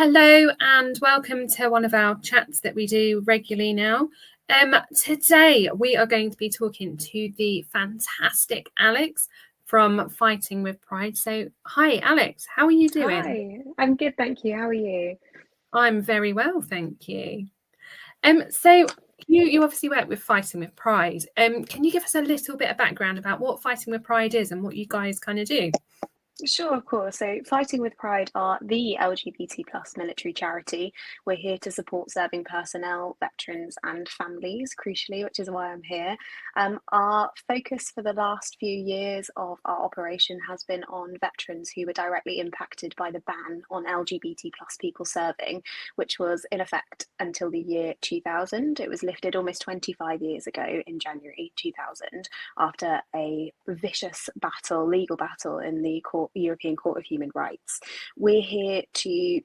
Hello and welcome to one of our chats that we do regularly now. Today we are going to be talking to the fantastic Alex from Fighting with Pride. So hi Alex, how are you doing? Hi, I'm good, thank you. How are you? I'm very well, thank you. So you obviously work with Fighting with Pride. Can you give us a little bit of background about what Fighting with Pride is and what you guys kind of do? Sure, of course. So, Fighting with Pride are the LGBT plus military charity. We're here to support serving personnel, veterans, and families, crucially, which is why I'm here. Our focus for the last few years of our operation has been on veterans who were directly impacted by the ban on LGBT plus people serving, which was in effect until the year 2000. It was lifted almost 25 years ago in January 2000 after a vicious battle, legal battle in the European Court of Human Rights. We're here to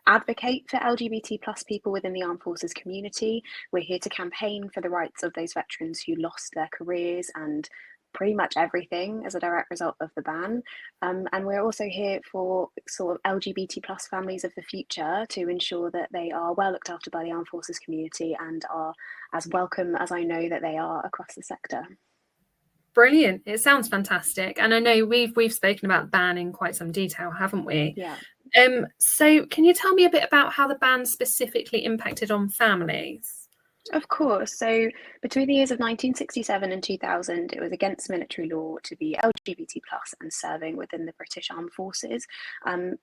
advocate for LGBT plus people within the armed forces community. We're here to campaign for the rights of those veterans who lost their careers and pretty much everything as a direct result of the ban. And we're also here for sort of LGBT plus families of the future to ensure that they are well looked after by the armed forces community and are as welcome as I know that they are across the sector. Brilliant. It sounds fantastic. And I know we've spoken about ban in quite some detail, haven't we? Yeah. So can you tell me a bit about how the ban specifically impacted on families? Of course. So between the years of 1967 and 2000, it was against military law to be LGBT plus and serving within the British Armed Forces. And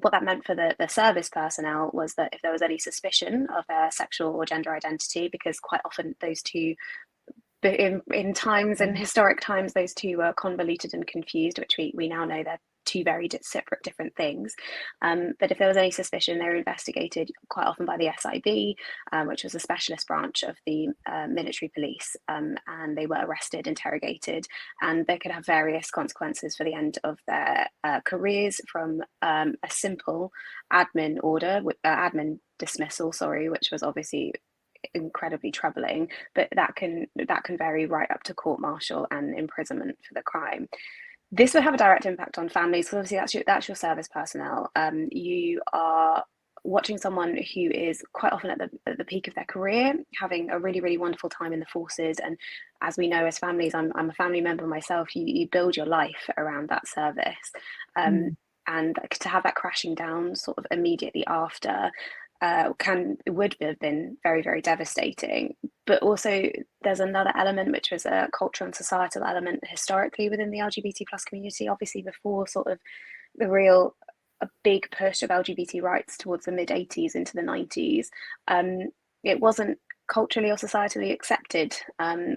what that meant for the service personnel was that if there was any suspicion of their sexual or gender identity, because quite often those two in times and historic times those two were convoluted and confused, which we now know they're two very separate different things, but if there was any suspicion, they were investigated quite often by the SIB, which was a specialist branch of the military police, and they were arrested, interrogated, and they could have various consequences for the end of their careers, from a simple admin dismissal, which was obviously incredibly troubling, but that can vary right up to court martial and imprisonment for the crime. This would have a direct impact on families, because obviously that's your service personnel. You are watching someone who is quite often at the peak of their career, having a really, really wonderful time in the forces. And as we know, as families, I'm a family member myself, you build your life around that service. And to have that crashing down sort of immediately after would have been very, very devastating. But also there's another element, which was a cultural and societal element historically within the LGBT plus community. Obviously before sort of a big push of LGBT rights towards the mid 80s into the 90s, it wasn't culturally or societally accepted.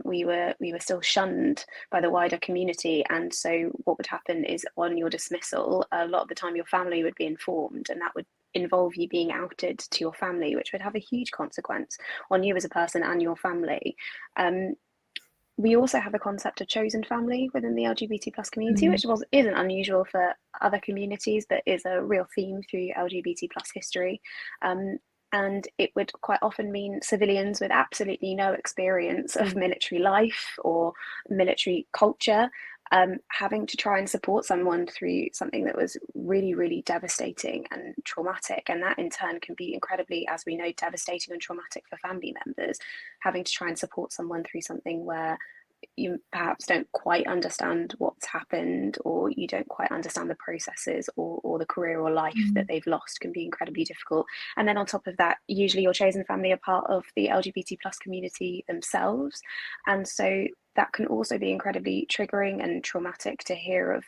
We were still shunned by the wider community, and so what would happen is, on your dismissal, a lot of the time your family would be informed, and that would involve you being outed to your family, which would have a huge consequence on you as a person and your family. We also have a concept of chosen family within the LGBT plus community, which isn't unusual for other communities, but is a real theme through LGBT plus history. And it would quite often mean civilians with absolutely no experience of military life or military culture, having to try and support someone through something that was really, really devastating and traumatic. And that in turn can be incredibly, as we know, devastating and traumatic for family members, having to try and support someone through something where you perhaps don't quite understand what's happened, or you don't quite understand the processes or the career or life that they've lost, can be incredibly difficult. And then on top of that, usually your chosen family are part of the LGBT plus community themselves, and so that can also be incredibly triggering and traumatic to hear of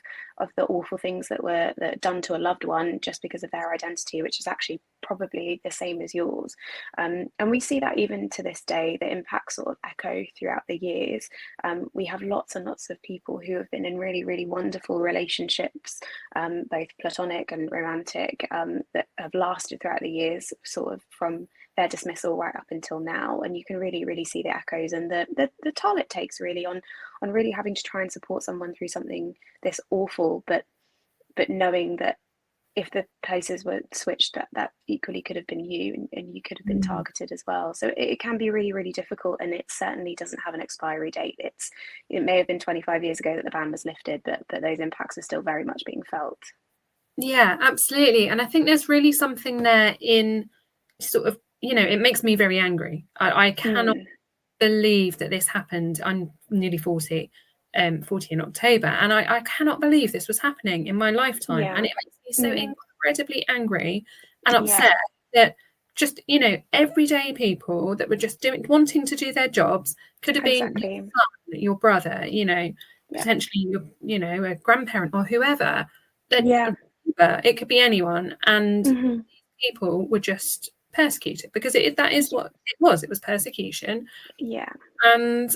the awful things that were done to a loved one just because of their identity, which is actually probably the same as yours. And we see that even to this day, the impacts sort of echo throughout the years. We have lots and lots of people who have been in really, really wonderful relationships, both platonic and romantic, that have lasted throughout the years, sort of from their dismissal right up until now. And you can really, really see the echoes and the toll it takes really on really having to try and support someone through something this awful, but knowing that if the places were switched, that equally could have been you, and you could have been targeted as well. So it can be really, really difficult, and it certainly doesn't have an expiry date. It may have been 25 years ago that the ban was lifted, but those impacts are still very much being felt. Yeah, absolutely. And I think there's really something there in sort of, it makes me very angry. I cannot believe that this happened. I'm nearly 40, 40 in October, and I cannot believe this was happening in my lifetime. And it makes me so incredibly angry and upset that just, everyday people that were just wanting to do their jobs, could have been your son, your brother, potentially your, a grandparent or whoever. It could be anyone. And people were just persecuted because that is what it was. It was persecution. And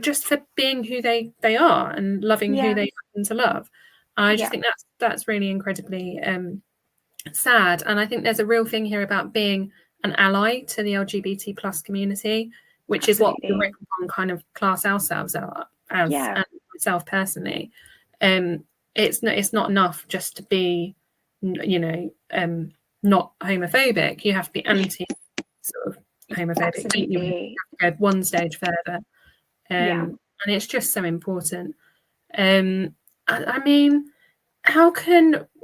just for being who they are and loving who they happen to love. I just think that's really incredibly sad. And I think there's a real thing here about being an ally to the LGBT plus community, which is what the Ripple kind of class ourselves as, and myself personally. It's not enough just to be, not homophobic. You have to be anti sort of homophobic. You have to go one stage further. And it's just so important. I mean,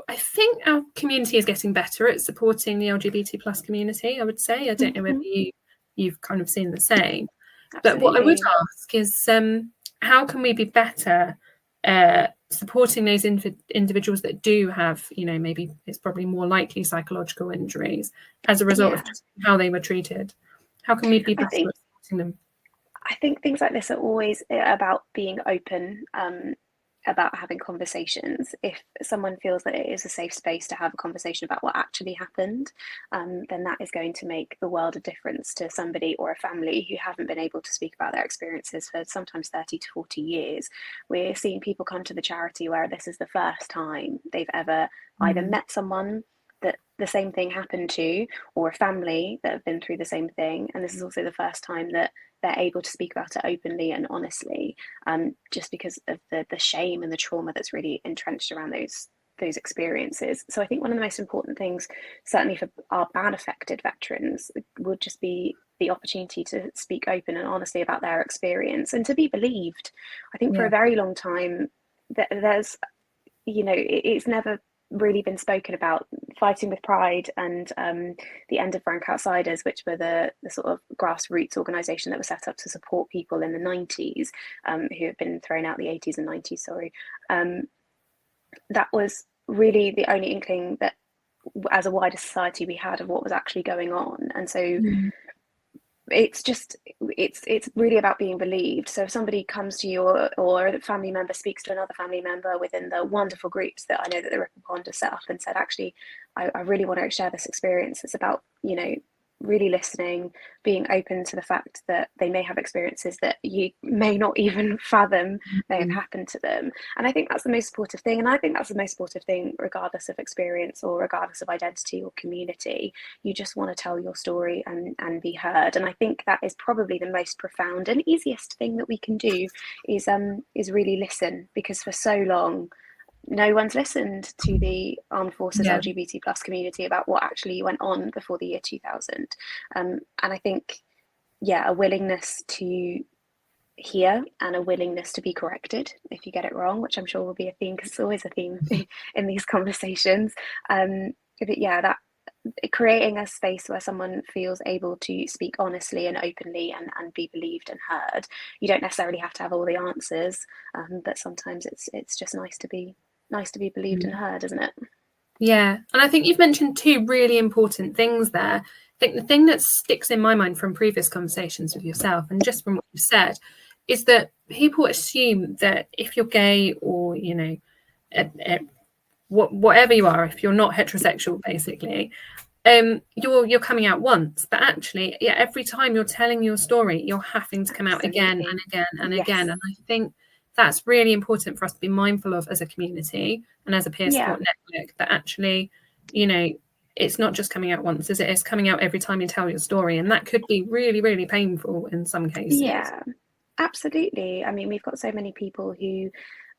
I think our community is getting better at supporting the LGBT plus community, I would say. I don't know whether you've kind of seen the same. But what I would ask is, how can we be better supporting those individuals that do have, maybe it's probably more likely psychological injuries as a result of just how they were treated? How can we be better at supporting them? I think things like this are always about being open, about having conversations. If someone feels that it is a safe space to have a conversation about what actually happened, then that is going to make the world of difference to somebody or a family who haven't been able to speak about their experiences for sometimes 30 to 40 years. We're seeing people come to the charity where this is the first time they've ever either met someone that the same thing happened to, or a family that have been through the same thing. And this is also the first time that they're able to speak about it openly and honestly, just because of the shame and the trauma that's really entrenched around those experiences. So I think one of the most important things, certainly for our ban affected veterans, would just be the opportunity to speak open and honestly about their experience and to be believed. I think for a very long time, there's, it's never really been spoken about. Fighting with Pride and the End of Rank Outsiders, which were the sort of grassroots organisation that was set up to support people in the 90s who had been thrown out the 80s and 90s, that was really the only inkling that as a wider society we had of what was actually going on. And so it's really about being believed. So if somebody comes to you or a family member speaks to another family member within the wonderful groups that I know that the Ripple Pond has set up and said, actually, I really want to share this experience. It's about, really listening, being open to the fact that they may have experiences that you may not even fathom may have happened to them. And I think that's the most supportive thing. And I think that's the most supportive thing, regardless of experience or regardless of identity or community. You just want to tell your story and be heard. And I think that is probably the most profound and easiest thing that we can do is really listen, because for so long, no one's listened to the armed forces LGBT plus community about what actually went on before the year 2000. And I think, a willingness to hear and a willingness to be corrected if you get it wrong, which I'm sure will be a theme, because it's always a theme in these conversations. That creating a space where someone feels able to speak honestly and openly and be believed and heard. You don't necessarily have to have all the answers, but sometimes it's just nice to be believed and heard, isn't it? Yeah. And I think you've mentioned two really important things there. I think the thing that sticks in my mind from previous conversations with yourself and just from what you said is that people assume that if you're gay or, whatever you are, if you're not heterosexual, basically, you're coming out once. But actually, every time you're telling your story, you're having to come out again and again and again. And I think that's really important for us to be mindful of as a community and as a peer support network, that actually, it's not just coming out once, is it? It's coming out every time you tell your story. And that could be really, really painful in some cases. Yeah, absolutely. I mean, we've got so many people who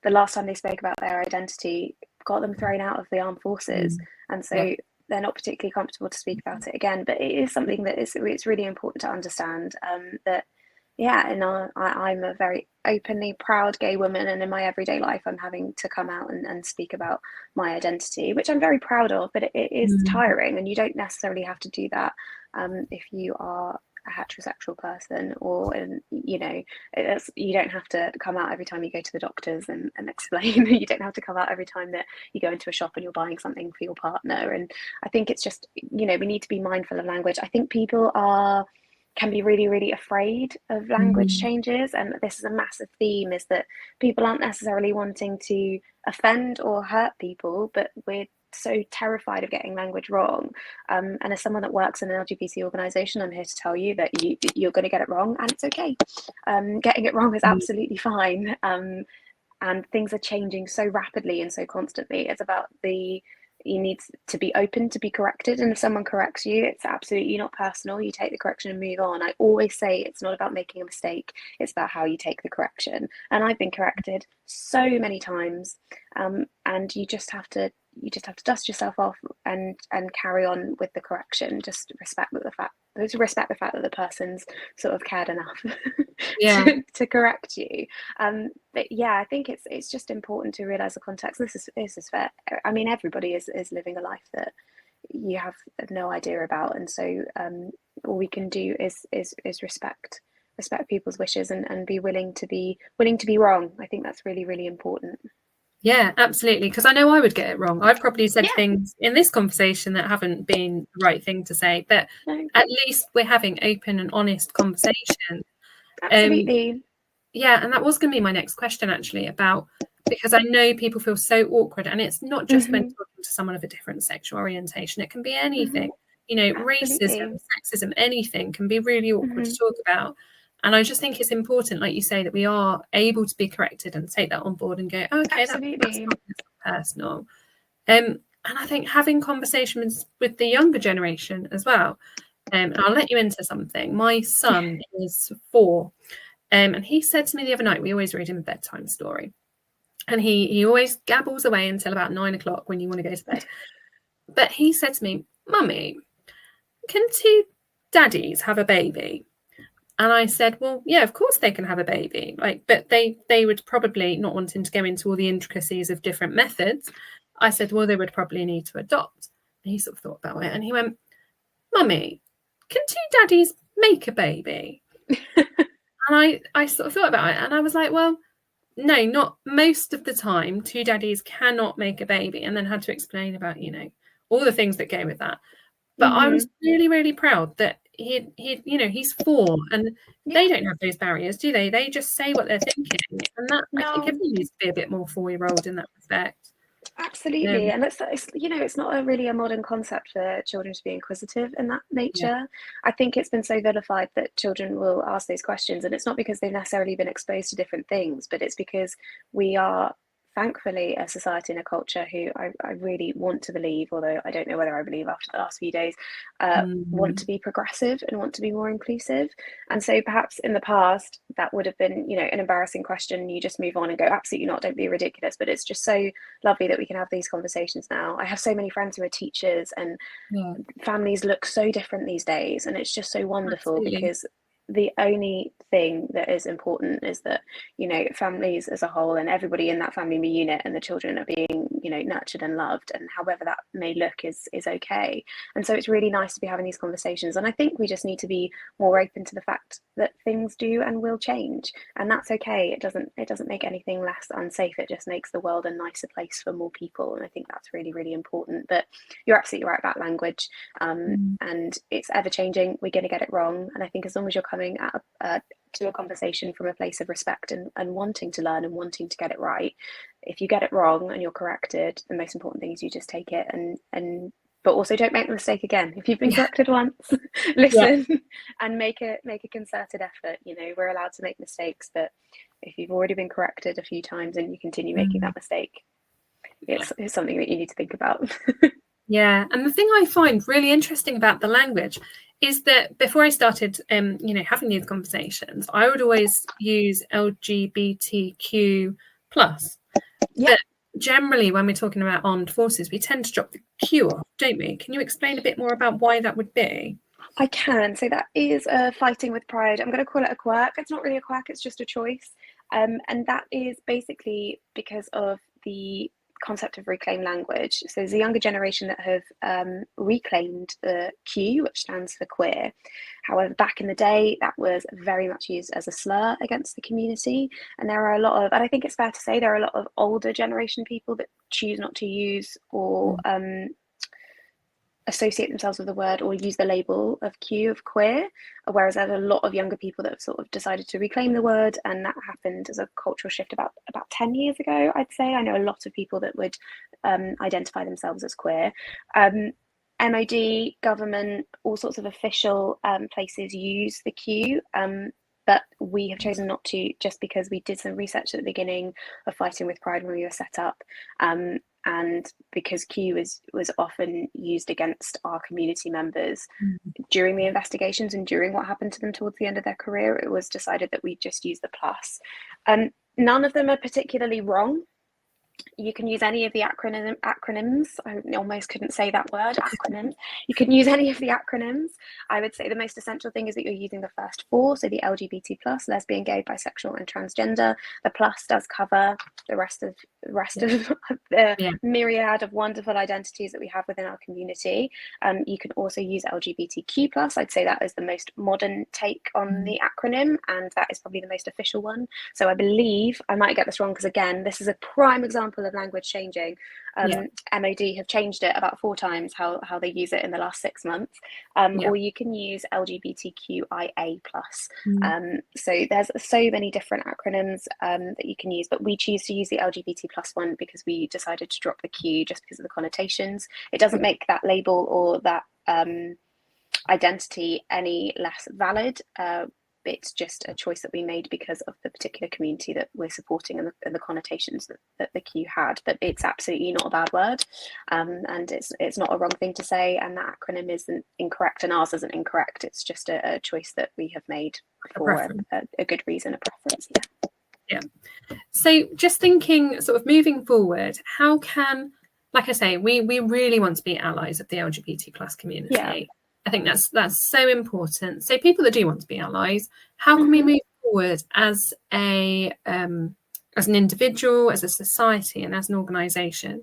the last time they spoke about their identity got them thrown out of the armed forces. And so they're not particularly comfortable to speak about it again. But it is something that it's really important to understand, that Yeah, and I'm a very openly proud gay woman, and in my everyday life, I'm having to come out and speak about my identity, which I'm very proud of. But it is tiring, and you don't necessarily have to do that if you are a heterosexual person, or you know, you don't have to come out every time you go to the doctors and explain. You don't have to come out every time that you go into a shop and you're buying something for your partner. And I think it's just, you know, we need to be mindful of language. I think people can be really, really afraid of language changes. And this is a massive theme, is that people aren't necessarily wanting to offend or hurt people, but we're so terrified of getting language wrong. And as someone that works in an LGBT organisation, I'm here to tell you that you're going to get it wrong, and it's okay. Getting it wrong is absolutely fine. And things are changing so rapidly and so constantly. It's about you need to be open to be corrected, and if someone corrects you, it's absolutely not personal. You take the correction and move on. I always say it's not about making a mistake, it's about how you take the correction. And I've been corrected so many times, and you just have to dust yourself off and carry on with the correction. Just respect the fact that the person's sort of cared enough to correct you. But yeah, I think it's just important to realize the context. This is fair. I mean, everybody is living a life that you have no idea about, and so all we can do is respect people's wishes and be willing to be wrong. I think that's really, really important. Yeah, absolutely. Because I know I would get it wrong. I've probably said things in this conversation that haven't been the right thing to say, but at least we're having open and honest conversation. Absolutely. Yeah, and that was going to be my next question, actually, about, because I know people feel so awkward, and it's not just when talking to someone of a different sexual orientation. It can be anything, you know, racism, sexism, anything can be really awkward to talk about. And I just think it's important, like you say, that we are able to be corrected and take that on board and go, oh, okay, that's not personal. And I think having conversations with the younger generation as well. And I'll let you into something. My son is 4. And he said to me the other night, we always read him a bedtime story. And he always gabbles away until about 9 o'clock when you want to go to bed. But he said to me, Mummy, can 2 daddies have a baby? And I said, well, yeah, of course they can have a baby. But they would probably, not wanting to go into all the intricacies of different methods, I said, well, they would probably need to adopt. And he sort of thought about it and he went, Mummy, can 2 daddies make a baby? And I sort of thought about it and I was like, well, no, not most of the time. 2 daddies cannot make a baby, and then had to explain about, you know, all the things that go with that. But I was really, really proud that he you know, he's 4 and they don't have those barriers, do they? They just say what they're thinking. And that, I think everyone needs to be a bit more 4-year-old in that respect. Absolutely. And it's, you know, it's not really a modern concept for children to be inquisitive in that nature. I think it's been so vilified that children will ask those questions, and it's not because they've necessarily been exposed to different things, but it's because we are thankfully a society and a culture who I really want to believe, although I don't know whether I believe after the last few days, want to be progressive and want to be more inclusive. And so perhaps in the past that would have been, you know, an embarrassing question. You just move on and go, absolutely not, don't be ridiculous. But it's just so lovely that we can have these conversations now. I have so many friends who are teachers, and families look so different these days, and it's just so wonderful because the only thing that is important is that, you know, families as a whole and everybody in that family unit and the children are being, you know, nurtured and loved, and however that may look is okay. And so it's really nice to be having these conversations, and I think we just need to be more open to the fact that things do and will change, and that's okay. It doesn't make anything less unsafe. It just makes the world a nicer place for more people, and I think that's really, really important. But you're absolutely right about language, and it's ever changing. We're going to get it wrong, and I think as long as you're coming at to a conversation from a place of respect and wanting to learn and wanting to get it right, if you get it wrong and you're corrected, the most important thing is you just take it and but also don't make the mistake again. If you've been corrected once, listen and make a concerted effort. You know, we're allowed to make mistakes, but if you've already been corrected a few times and you continue making that mistake, it's something that you need to think about. Yeah, and the thing I find really interesting about the language is that before I started, you know, having these conversations, I would always use LGBTQ plus. But generally, when we're talking about armed forces, we tend to drop the Q off, don't we? Can you explain a bit more about why that would be? I can. So that is fighting with pride. I'm going to call it a quirk. It's not really a quirk, it's just a choice. And that is basically because of the concept of reclaimed language. So there's a younger generation that have reclaimed the Q, which stands for queer. However, back in the day, that was very much used as a slur against the community. And there are a lot of, and I think it's fair to say, there are a lot of older generation people that choose not to use or associate themselves with the word or use the label of Q, of queer, whereas there's a lot of younger people that have sort of decided to reclaim the word, and that happened as a cultural shift about 10 years ago, I'd say. I know a lot of people that would identify themselves as queer. MOD, government, all sorts of official places use the Q, but we have chosen not to, just because we did some research at the beginning of Fighting with Pride when we were set up, and because Q was often used against our community members during the investigations and during what happened to them towards the end of their career. It was decided that we just use the plus. None of them are particularly wrong. You can use any of the acronyms. I almost couldn't say that word, acronyms. You can use any of the acronyms. I would say the most essential thing is that you're using the first four, so the LGBT plus, lesbian, gay, bisexual, and transgender. The plus does cover the rest of the myriad of wonderful identities that we have within our community. You can also use LGBTQ plus. I'd say that is the most modern take on the acronym, and that is probably the most official one. So I believe, I might get this wrong because again, this is a prime example of language changing. MOD have changed it about 4 times how they use it in the last 6 months. Or you can use LGBTQIA plus. So there's so many different acronyms that you can use, but we choose to use the LGBT plus one because we decided to drop the Q just because of the connotations. It doesn't make that label or that identity any less valid. It's just a choice that we made because of the particular community that we're supporting and the connotations that the Q had. But it's absolutely not a bad word, and it's not a wrong thing to say, and that acronym isn't incorrect and ours isn't incorrect. It's just a choice that we have made for a good reason, a preference. Yeah. So just thinking sort of moving forward, how can, like I say, we really want to be allies of the LGBT plus community. Yeah. I think that's so important. So people that do want to be allies, how can we move forward as an individual, as a society, and as an organisation?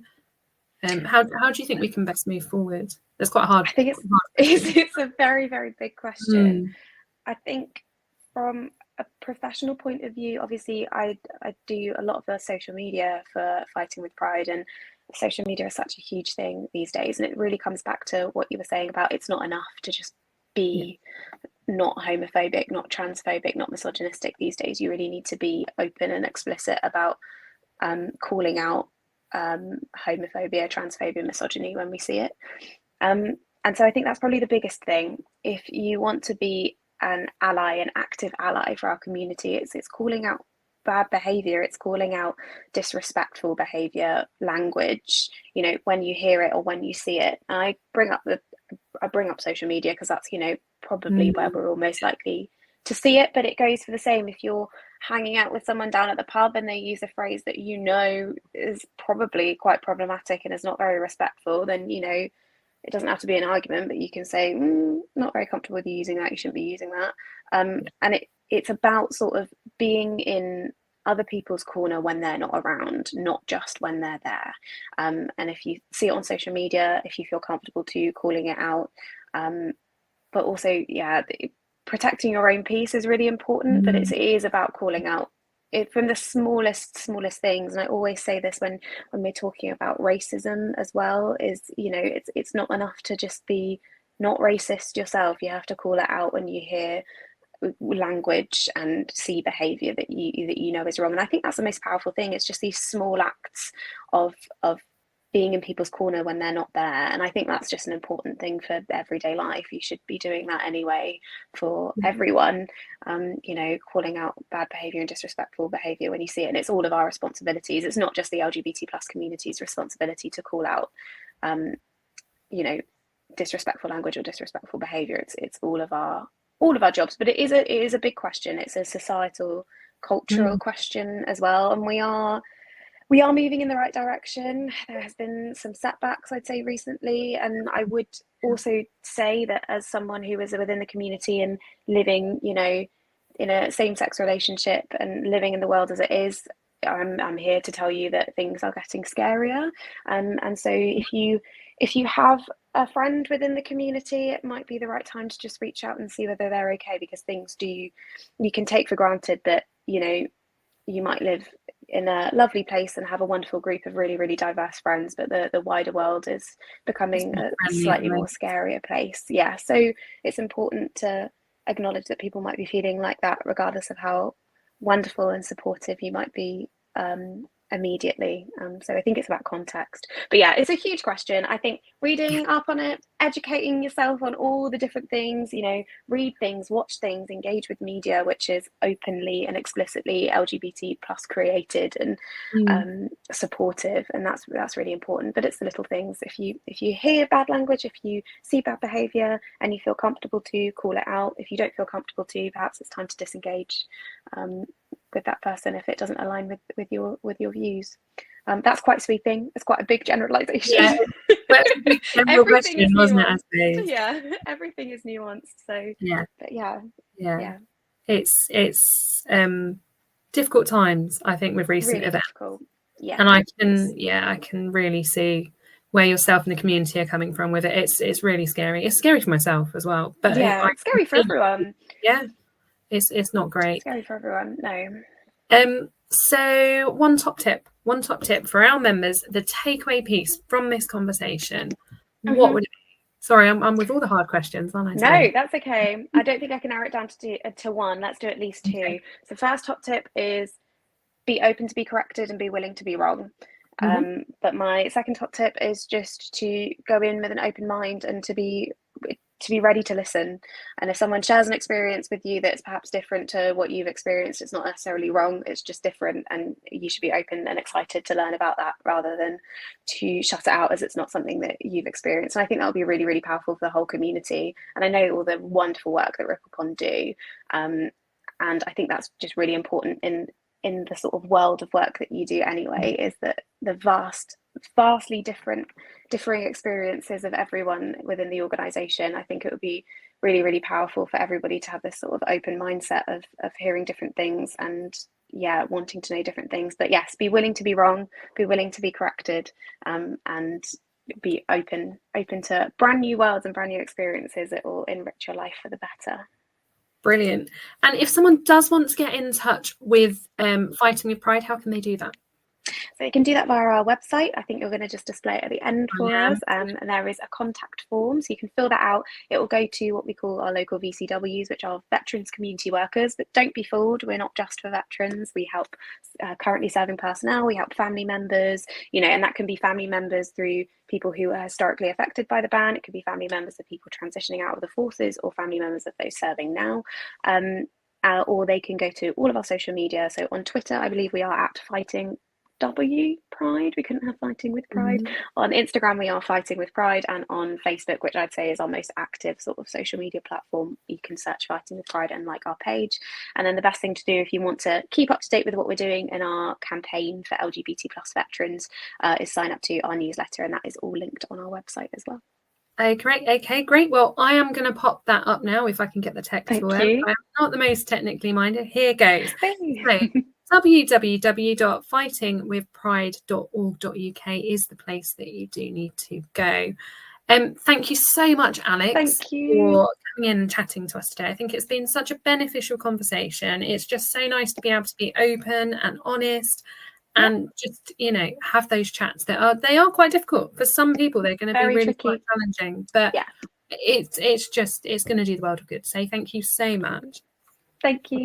How do you think we can best move forward? That's quite hard. I think it's a very, very big question. I think from a professional point of view, obviously I do a lot of the social media for Fighting with Pride, and social media is such a huge thing these days, and it really comes back to what you were saying about it's not enough to just be not homophobic, not transphobic, not misogynistic. These days you really need to be open and explicit about calling out homophobia, transphobia, misogyny when we see it, and so I think that's probably the biggest thing. If you want to be an ally, an active ally for our community, it's calling out bad behavior, it's calling out disrespectful behavior, language, when you hear it or when you see it. And I bring up social media because that's probably where we're all most likely to see it, but it goes for the same. If you're hanging out with someone down at the pub and they use a phrase that is probably quite problematic and is not very respectful, then it doesn't have to be an argument, but you can say, not very comfortable with you using that, you shouldn't be using that. And it's about sort of being in other people's corner when they're not around, not just when they're there. And if you see it on social media, if you feel comfortable to calling it out, but also, protecting your own peace is really important, but it is about calling out it from the smallest things. And I always say this when we're talking about racism as well, is it's not enough to just be not racist yourself. You have to call it out when you hear language and see behavior that is wrong. And I think that's the most powerful thing. It's just these small acts of being in people's corner when they're not there. And I think that's just an important thing for everyday life. You should be doing that anyway for everyone, calling out bad behavior and disrespectful behavior when you see it. And it's all of our responsibilities. It's not just the LGBT plus community's responsibility to call out, disrespectful language or disrespectful behavior. It's all of our jobs. But it is a big question. It's a societal, cultural question as well. And we are, We are moving in the right direction. There has been some setbacks, I'd say, recently, and I would also say that as someone who is within the community and living, you know, in a same-sex relationship and living in the world as it is, I'm here to tell you that things are getting scarier. And so if you have a friend within the community, it might be the right time to just reach out and see whether they're okay, because things you can take for granted that, you know, you might live in a lovely place and have a wonderful group of really, really diverse friends, but the wider world is becoming a slightly more scarier place. Yeah, so it's important to acknowledge that people might be feeling like that, regardless of how wonderful and supportive you might be immediately. So I think it's about context. But yeah, it's a huge question. I think reading up on it, educating yourself on all the different things, you know, read things, watch things, engage with media which is openly and explicitly LGBT plus created and supportive, and that's really important. But it's the little things. If you hear bad language, if you see bad behavior and you feel comfortable to call it out, if you don't feel comfortable to, perhaps it's time to disengage with that person if it doesn't align with your views. That's quite sweeping. It's quite a big generalization. Yeah, but a big general question, wasn't it? I suppose. Yeah, everything is nuanced. So yeah, but yeah. It's difficult times, I think, with recent really events. difficult. Yeah, and I can really see where yourself and the community are coming from with it. It's really scary. It's scary for myself as well. But yeah, it's scary for everyone. Yeah, it's not great. It's scary for everyone. No. So one top tip for our members, the takeaway piece from this conversation. What would it be? Sorry, I'm with all the hard questions, aren't I? No, that's okay. I don't think I can narrow it down to one. Let's do at least two. Okay. So first top tip is be open to be corrected and be willing to be wrong. But my second top tip is just to go in with an open mind and to be ready to listen. And if someone shares an experience with you that's perhaps different to what you've experienced, it's not necessarily wrong, it's just different, and you should be open and excited to learn about that rather than to shut it out as it's not something that you've experienced. And I think that'll be really, really powerful for the whole community. And I know all the wonderful work that Ripple Pond do, and I think that's just really important in the sort of world of work that you do anyway, is that the vastly differing experiences of everyone within the organization. I think it would be really, really powerful for everybody to have this sort of open mindset of hearing different things and wanting to know different things. But yes, be willing to be wrong, be willing to be corrected, and be open to brand new worlds and brand new experiences. It will enrich your life for the better. Brilliant. And if someone does want to get in touch with Fighting with Pride, how can they do that? So you can do that via our website. I think you're going to just display it at the end for us. And there is a contact form, so you can fill that out. It will go to what we call our local VCWs, which are veterans community workers. But don't be fooled, we're not just for veterans. We help currently serving personnel, we help family members, and that can be family members through people who are historically affected by the ban. It could be family members of people transitioning out of the forces, or family members of those serving now. Or they can go to all of our social media. So on Twitter, I believe we are at Fighting Pride. We couldn't have Fighting with Pride. On Instagram, we are Fighting with Pride, and on Facebook, which I'd say is our most active sort of social media platform, you can search Fighting with Pride and like our page. And then the best thing to do if you want to keep up to date with what we're doing in our campaign for LGBT plus veterans is sign up to our newsletter, and that is all linked on our website as well. Okay, great. Well, I am going to pop that up now if I can get the text for it. I'm not the most technically minded. Here goes. So, www.fightingwithpride.org.uk is the place that you do need to go. Thank you so much, Alex, for coming in and chatting to us today. I think it's been such a beneficial conversation. It's just so nice to be able to be open and honest and just, have those chats that they are quite difficult. For some people, they're going to be really quite challenging, but it's going to do the world of good. So thank you so much. Thank you.